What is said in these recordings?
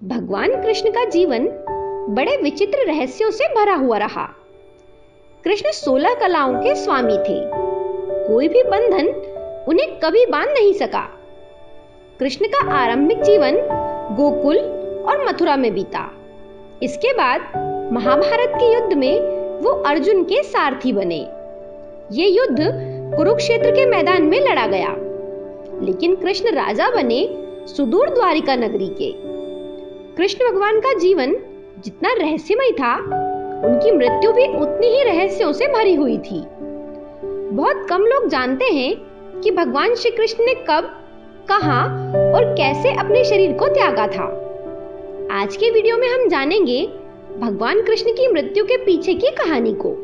भगवान कृष्ण का जीवन बड़े विचित्र रहस्यों से भरा हुआ रहा। कृष्ण 16 कलाओं के स्वामी थे। कोई भी बंधन उन्हें कभी बांध नहीं सका। कृष्ण का आरंभिक जीवन गोकुल और मथुरा में बीता। इसके बाद महाभारत के युद्ध में वो अर्जुन के सारथी बने। ये युद्ध कुरुक्षेत्र के मैदान में लड़ा गया, लेकिन कृष्ण राजा बने सुदूर द्वारिका नगरी के। कृष्ण भगवान का जीवन जितना रहस्यमय था, उनकी मृत्यु भी उतनी ही रहस्यों से भरी हुई थी। बहुत कम लोग जानते हैं कि भगवान श्री कृष्ण ने कब, कहां और कैसे अपने शरीर को त्यागा था। आज के वीडियो में हम जानेंगे भगवान कृष्ण की मृत्यु के पीछे की कहानी को।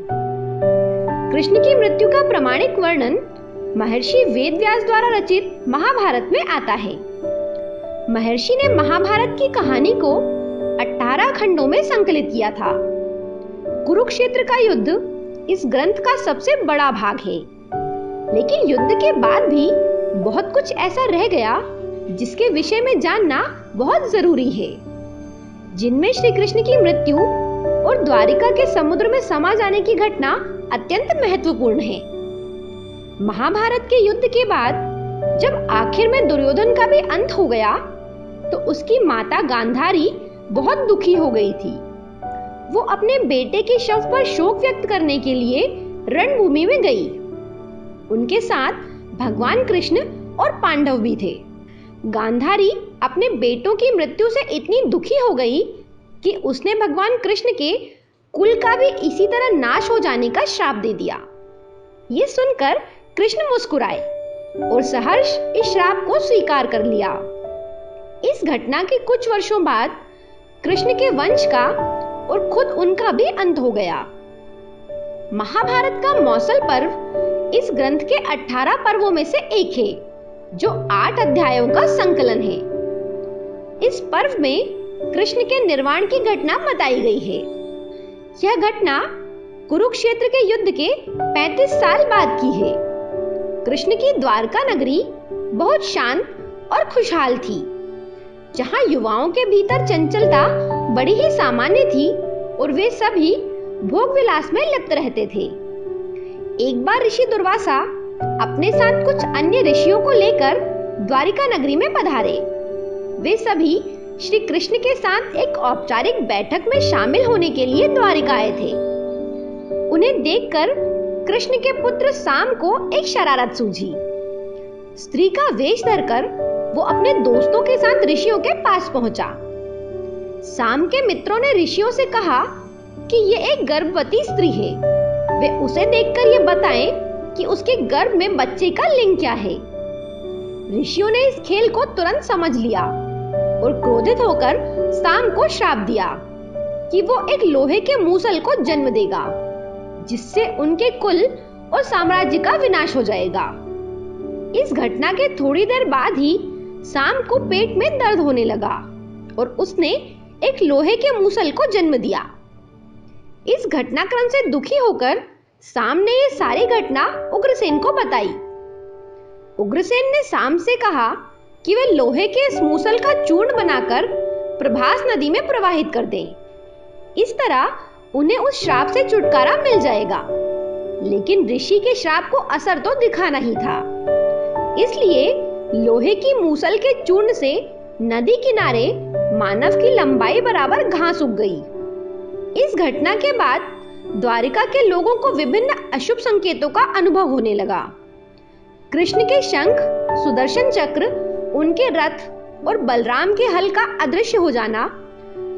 कृष्ण की मृत्यु का प्रमाणिक वर्णन महर्षि वेदव्यास द्वारा रचित महाभारत में आता है। महर्षि ने महाभारत की कहानी को 18 खंडों में संकलित किया था। कुरुक्षेत्र का युद्ध इस ग्रंथ का सबसे बड़ा भाग है, लेकिन युद्ध के बाद भी बहुत कुछ ऐसा रह गया जिसके विषय में जानना बहुत जरूरी है, जिनमें श्री कृष्ण की मृत्यु और द्वारिका के समुद्र में समा जाने की घटना अत्यंत महत्वपूर्ण है। महाभारत के युद्ध के बाद जब आखिर में दुर्योधन का भी अंत हो गया, तो उसकी माता गांधारी बहुत दुखी हो गई थी। वो अपने बेटे के शव पर शोक व्यक्त करने के लिए रणभूमि में गई। उनके साथ भगवान कृष्ण और पांडव भी थे। गांधारी अपने बेटों की मृत्यु से इतनी दुखी हो गई कि उसने भगवान कृष्ण के कुल का भी इसी तरह नाश हो जाने का श्राप दे दिया। ये सुनकर कृष्ण मुस्कुराए और सहर्ष इस श्राप को स्वीकार कर लिया। इस घटना के कुछ वर्षों बाद कृष्ण के वंश का और खुद उनका भी अंत हो गया। महाभारत का मौसल पर्व इस ग्रंथ के 18 पर्वों में से एक है, जो 8 अध्यायों का संकलन है। इस पर्व में कृष्ण के निर्वाण की घटना बताई गई है। यह घटना कुरुक्षेत्र के युद्ध के 35 साल बाद की है। कृष्ण की द्वारका नगरी बहुत शांत और खुशहाल थी, जहां युवाओं के भीतर चंचलता बड़ी ही सामान्य थी और वे सभी भोग विलास में लिप्त रहते थे। एक बार ऋषि दुर्वासा अपने साथ कुछ अन्य ऋषियों को लेकर द्वारिका नगरी में पधारे। वे सभी श्री कृष्ण के साथ एक औपचारिक बैठक में शामिल होने के लिए द्वारिका आए थे। उन्हें देखकर कृष्ण के पुत्र साम को एक शरारत सूझी। स्त्री का वेश धरकर वो अपने दोस्तों के साथ ऋषियों के पास पहुंचा। साम के मित्रों ने ऋषियों से कहा कि ये एक गर्भवती स्त्री है। वे उसे देखकर ये बताएं कि उसके गर्भ में बच्चे का लिंग क्या है। ऋषियों ने इस खेल को तुरंत समझ लिया और क्रोधित होकर साम को श्राप दिया कि वो एक लोहे के मूसल को जन्म देगा, जिससे उनके कुल और साम्राज्य का विनाश हो जाएगा। इस घटना के थोड़ी देर बाद ही साम को पेट में दर्द होने लगा और उसने एक लोहे के मूसल को जन्म दिया। इस घटनाक्रम से दुखी होकर साम ने ये सारी घटना उग्रसेन को बताई। उग्रसेन ने साम से कहा कि वे लोहे के इस मूसल का चूर्ण बनाकर प्रभास नदी में प्रवाहित कर दें। इस तरह उन्हें उस श्राप से छुटकारा मिल जाएगा। लेकिन ऋषि के श्राप को असर तो दिखा नहीं था, इसलिए लोहे की मूसल के चूर्ण से नदी किनारे मानव की लंबाई बराबर घास उग गई। इस घटना के बाद द्वारिका के लोगों को विभिन्न अशुभ संकेतों का अनुभव होने लगा। कृष्ण के शंख, सुदर्शन चक्र, उनके रथ और बलराम के हल का अदृश्य हो जाना,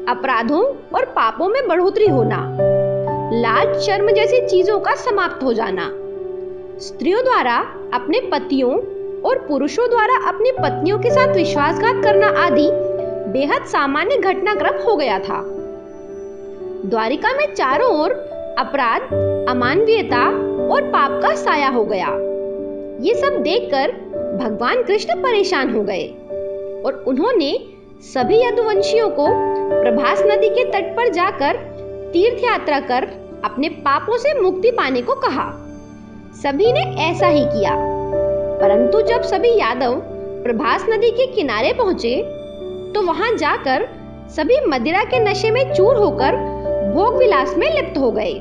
अपराधों और पापों में बढ़ोतरी होना, लाल शर्म जैसी चीजों का समाप्त हो जाना, स्त्रियों द्वारा अपने पतियों और पुरुषों द्वारा अपनी पत्नियों के साथ विश्वासघात करना आदि बेहद सामान्य घटनाक्रम हो गया था। द्वारिका में चारों ओर अपराध, अमानवीयता और पाप का साया हो गया। ये सब देखकर भगवान कृष्ण परेशान हो गए और उन्होंने सभी यदुवंशियों को प्रभास नदी के तट पर जाकर तीर्थ यात्रा कर अपने पापों से मुक्ति पाने को कहा। सभी ने ऐसा ही किया, परंतु जब सभी यादव प्रभास नदी के किनारे पहुंचे, तो वहां जाकर सभी मदिरा के नशे में चूर होकर भोग विलास में लिप्त हो गए।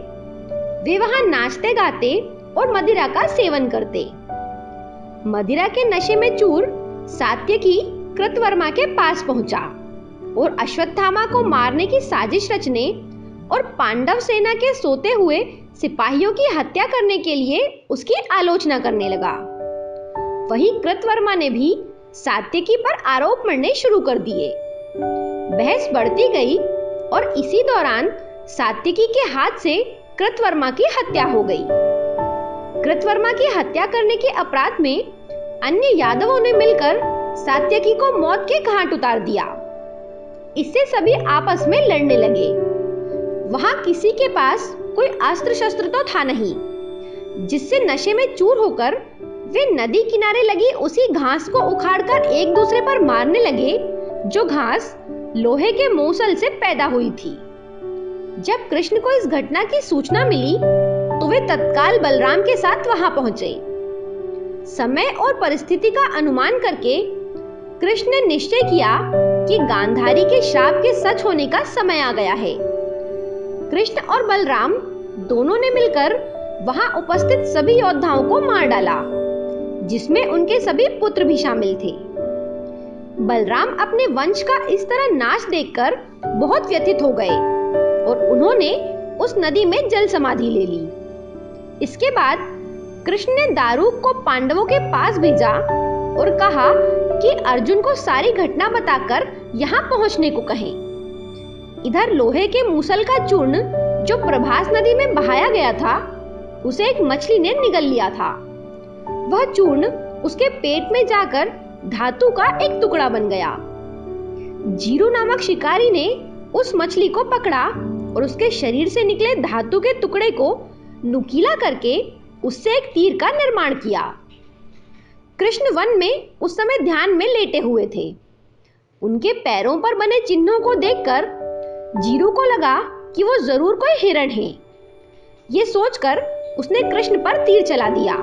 वे वहां नाचते गाते और मदिरा का सेवन करते। मदिरा के नशे में चूर सात्यकी कृतवर्मा के पास पहुंचा और अश्वत्थामा को मारने की साजिश रचने और पांडव सेना के सोते हुए सिपाहियों की हत्या करने के लिए उसकी आलोचना करने लगा। वहीं कृतवर्मा ने भी सात्यकी पर आरोप मढ़ने शुरू कर दिए। बहस बढ़ती गई और इसी दौरान सात्यकी के हाथ से कृतवर्मा की हत्या हो गई। कृतवर्मा की हत्या करने के अपराध में अन्य यादवों ने मिलकर सात्यकी को मौत के घाट उतार दिया। इससे सभी आपस में लड़ने लगे। वहां किसी के पास कोई अस्त्र शस्त्र तो था नहीं, जिससे नशे में चूर होकर वे नदी किनारे लगी उसी घास को उखाड़कर एक दूसरे पर मारने लगे, जो घास लोहे के मूसल से पैदा हुई थी। जब कृष्ण को इस घटना की सूचना मिली तो वे तत्काल बलराम के साथ वहां पहुंचे। समय और परिस्थिति का अनुमान करके कृष्ण ने निश्चय किया कि गांधारी के श्राप के सच होने का समय आ गया है। कृष्ण और बलराम दोनों ने मिलकर वहां उपस्थित सभी योद्धाओं को मार डाला, जिसमें उनके सभी पुत्र भी शामिल थे। बलराम अपने वंश का इस तरह नाश देखकर बहुत व्यथित हो गए और उन्होंने उस नदी में जल समाधि ले ली। इसके बाद कृष्ण ने दारूक को पांडवों के पास भेजा और कहा कि अर्जुन को सारी घटना बताकर यहाँ पहुंचने को कहें। इधर लोहे के मूसल का चूर्ण जो प्रभास नदी में बहाया गया था, उसे एक मछली ने निगल लिया था। वह चूर्ण उसके पेट में जाकर धातु का एक टुकड़ा बन गया। जीरू नामक शिकारी ने उस मछली को पकड़ा और उसके शरीर से निकले धातु के टुकड़े को नुकीला करके उससे एक तीर का निर्माण किया। कृष्ण वन में उस समय ध्यान में लेटे हुए थे। उनके पैरों पर बने चिन्हों को देखकर जीरू को लगा कि वो जरूर कोई हिरण है। ये सोचकर उसने कृष्ण पर तीर चला दिया।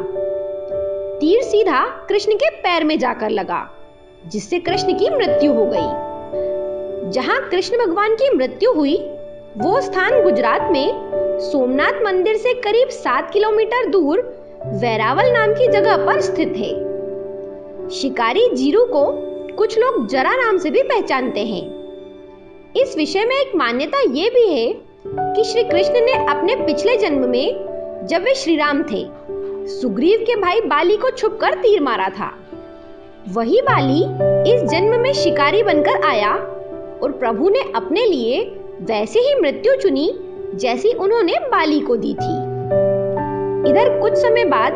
तीर सीधा कृष्ण के पैर में जाकर लगा, जिससे कृष्ण की मृत्यु हो गई। जहां कृष्ण भगवान की मृत्यु हुई वो स्थान गुजरात में सोमनाथ मंदिर से करीब 7 किलोमीटर दूर वेरावल नाम की जगह पर स्थित है। शिकारी जीरू को कुछ लोग जरा नाम से भी पहचानते हैं। इस विषय में एक मान्यता ये भी है कि श्री कृष्ण ने अपने पिछले जन्म में, जब वे श्री राम थे, सुग्रीव के भाई बाली को छुपकर तीर मारा था। वही बाली इस जन्म में शिकारी बनकर आया और प्रभु ने अपने लिए वैसे ही मृत्यु चुनी जैसी उन्होंने बाली को दी थी। इधर कुछ समय बाद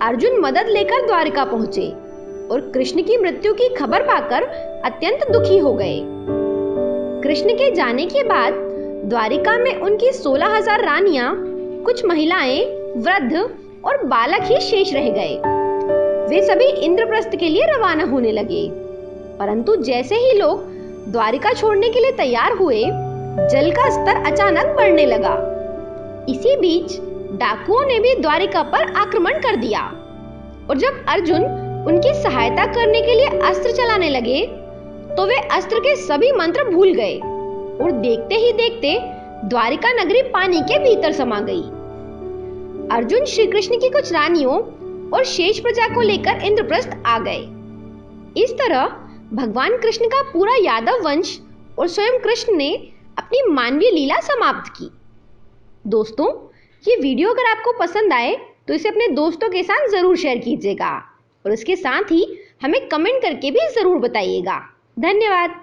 अर्जुन मदद लेकर द्वारिका पहुंचे और कृष्ण की मृत्यु की खबर पाकर अत्यंत दुखी हो गए। कृष्ण के जाने के बाद द्वारिका में उनकी 16,000 रानियां, कुछ महिलाएं, वृद्ध और बालक ही शेष रह गए। वे सभी इंद्रप्रस्थ के लिए रवाना होने लगे, परंतु जैसे ही लोग द्वारिका छोड़ने के लिए तैयार हुए, जल का स्तर अचानक बढ़ने लगा। इसी बीच डाकुओं ने भी द्वारिका पर आक्रमण कर दिया और जब अर्जुन उनकी सहायता करने के लिए अस्त्र चलाने लगे तो वे अस्त्र के सभी मंत्र भूल गए और देखते ही देखते द्वारिका नगरी पानी के भीतर समा गई। अर्जुन श्री कृष्ण की कुछ रानियों और शेष प्रजा को लेकर इंद्रप्रस्थ आ गए। इस तरह भगवान कृष्ण का पूरा यादव वंश और स्वयं कृष्ण ने अपनी मानवीय लीला समाप्त की। दोस्तों, ये वीडियो अगर आपको पसंद आए तो इसे अपने दोस्तों के साथ जरूर शेयर कीजिएगा और इसके साथ ही हमें कमेंट करके भी जरूर बताइएगा। धन्यवाद।